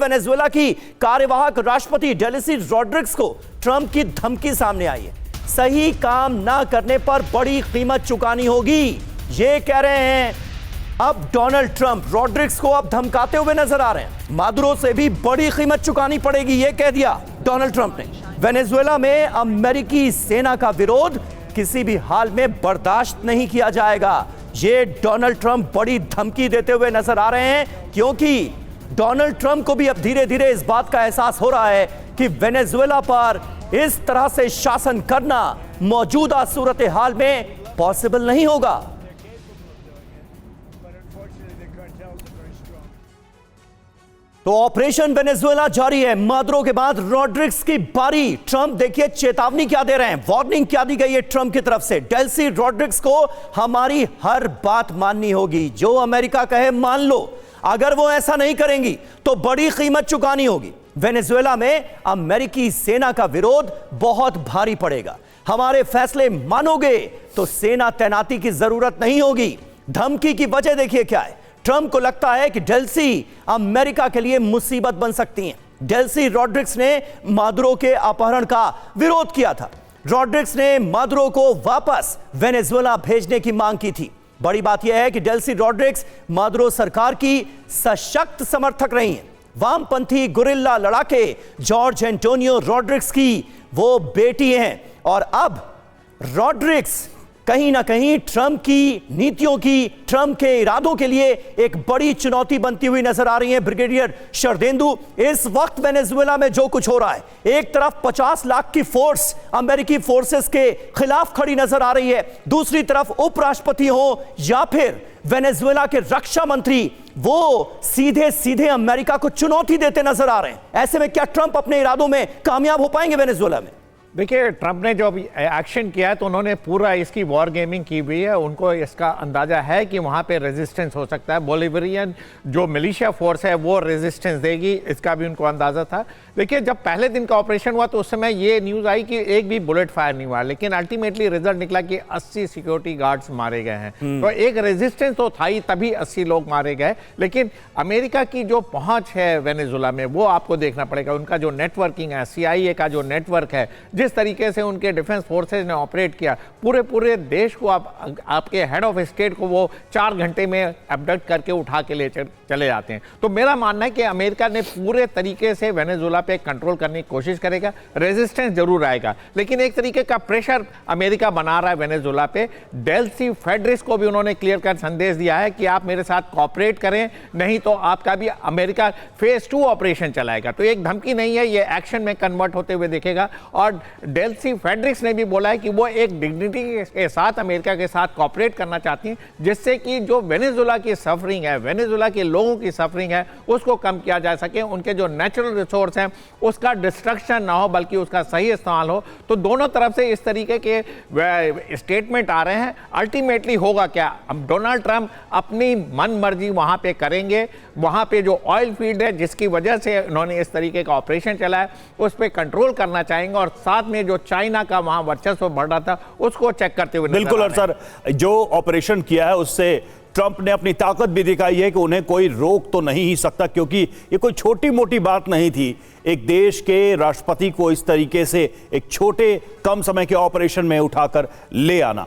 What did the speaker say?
Venezuela की कार्यवाहक राष्ट्रपति डेल्सी रॉड्रिग्स को ट्रंप की धमकी सामने आई है। सही काम ना करने पर बड़ी कीमत चुकानी होगी, ये कह रहे हैं अब डोनाल्ड ट्रंप। रॉड्रिग्स को अब धमकाते हुए नजर आ रहे हैं। मादुरो से भी बड़ी कीमत चुकानी पड़ेगी, यह कह दिया डोनाल्ड ट्रंप ने। वेनेजुएला में अमेरिकी सेना का विरोध किसी भी हाल में बर्दाश्त नहीं किया जाएगा, ये डोनाल्ड ट्रंप बड़ी धमकी देते हुए नजर आ रहे हैं, क्योंकि डोनाल्ड ट्रंप को भी अब धीरे धीरे इस बात का एहसास हो रहा है कि वेनेजुएला पर इस तरह से शासन करना मौजूदा सूरत हाल में पॉसिबल नहीं होगा। तो ऑपरेशन वेनेजुएला जारी है। मादुरो के बाद रॉड्रिग्स की बारी। ट्रंप देखिए चेतावनी क्या दे रहे हैं, वार्निंग क्या दी गई है ट्रंप की तरफ से। डेल्सी रॉड्रिग्स को हमारी हर बात माननी होगी, जो अमेरिका कहे मान लो। अगर वो ऐसा नहीं करेंगी तो बड़ी कीमत चुकानी होगी। वेनेजुएला में अमेरिकी सेना का विरोध बहुत भारी पड़ेगा। हमारे फैसले मानोगे तो सेना तैनाती की जरूरत नहीं होगी। धमकी की वजह देखिए क्या है। ट्रंप को लगता है कि डेल्सी अमेरिका के लिए मुसीबत बन सकती हैं। डेल्सी रॉड्रिग्स ने मादुरो के अपहरण का विरोध किया था। रॉड्रिग्स ने मादुरो को वापस वेनेजुएला भेजने की मांग की थी। बड़ी बात यह है कि डेल्सी रॉड्रिग्स मादुरो सरकार की सशक्त समर्थक रही हैं। वामपंथी गुरिल्ला लड़ाके जॉर्ज एंटोनियो रॉड्रिग्स की वो बेटी हैं, और अब रॉड्रिग्स कहीं ना कहीं ट्रंप की नीतियों की, ट्रंप के इरादों के लिए एक बड़ी चुनौती बनती हुई नजर आ रही है। ब्रिगेडियर शरदेंदु, इस वक्त वेनेजुएला में जो कुछ हो रहा है, एक तरफ 50 लाख की फोर्स अमेरिकी फोर्सेस के खिलाफ खड़ी नजर आ रही है, दूसरी तरफ उपराष्ट्रपति हो या फिर वेनेजुएला के रक्षा मंत्री, वो सीधे सीधे अमेरिका को चुनौती देते नजर आ रहे हैं। ऐसे में क्या ट्रंप अपने इरादों में कामयाब हो पाएंगे वेनेजुएला में? देखिए, ट्रंप ने जो एक्शन किया है तो उन्होंने पूरा इसकी वॉर गेमिंग की हुई है। उनको इसका अंदाजा है कि वहाँ पे रेजिस्टेंस हो सकता है। बोलिवियन जो मिलिशिया फोर्स है वो रेजिस्टेंस देगी, इसका भी उनको अंदाजा था। देखिए, जब पहले दिन का ऑपरेशन हुआ तो उस समय ये न्यूज़ आई कि एक भी बुलेट फायर नहीं हुआ, लेकिन अल्टीमेटली रिजल्ट निकला कि 80 सिक्योरिटी गार्ड्स मारे गए हैं। तो एक रेजिस्टेंस तो था ही, तभी 80 लोग मारे गए। लेकिन अमेरिका की जो पहुँच है वेनेजुएला में वो आपको देखना पड़ेगा। उनका जो नेटवर्किंग है, CIA का जो नेटवर्क है, जिस तरीके से उनके डिफेंस फोर्सेज ने ऑपरेट किया, पूरे देश को आपके हेड ऑफ स्टेट को वो 4 घंटे में अबडक्ट करके उठा के ले चले जाते हैं। तो मेरा मानना है कि अमेरिका ने पूरे तरीके से वेनेजुएला पे कंट्रोल करने की कोशिश करेगा। रेजिस्टेंस जरूर आएगा, लेकिन एक तरीके का प्रेशर अमेरिका बना रहा है वेनेजुएला पे। डेल्सी फेड्रिस को भी उन्होंने क्लियर कट संदेश दिया है कि आप मेरे साथ कॉपरेट करें, नहीं तो आपका भी अमेरिका फेज 2 ऑपरेशन चलाएगा। तो एक धमकी नहीं है, ये एक्शन में कन्वर्ट होते हुए दिखेगा। और डेल्सी फेड्रिक्स ने भी बोला है कि वो एक डिग्निटी के साथ अमेरिका के साथ कॉपरेट करना चाहती हैं, जिससे कि जो वेनेजुएला की सफरिंग है, वेनेजुएला के लोगों की सफरिंग है, उसको कम किया जा सके। उनके जो नेचुरल रिसोर्स हैं उसका डिस्ट्रक्शन ना हो, बल्कि उसका सही इस्तेमाल हो। तो दोनों तरफ से इस तरीके के स्टेटमेंट आ रहे हैं। अल्टीमेटली होगा क्या? अब डोनाल्ड ट्रंप अपनी मन मर्जी वहां पे करेंगे। वहां पे जो ऑयल फील्ड है, जिसकी वजह से उन्होंने इस तरीके का ऑपरेशन चलाया, उस पर कंट्रोल करना चाहेंगे, और साथ में जो चाइना का वहां वर्चस्व बढ़ रहा था उसको चेक करते हुए। बिल्कुल, और सर जो ऑपरेशन किया है उससे ट्रंप ने अपनी ताकत भी दिखाई है कि उन्हें कोई रोक तो नहीं ही सकता, क्योंकि ये कोई छोटी मोटी बात नहीं थी एक देश के राष्ट्रपति को इस तरीके से एक छोटे कम समय के ऑपरेशन में उठाकर ले आना।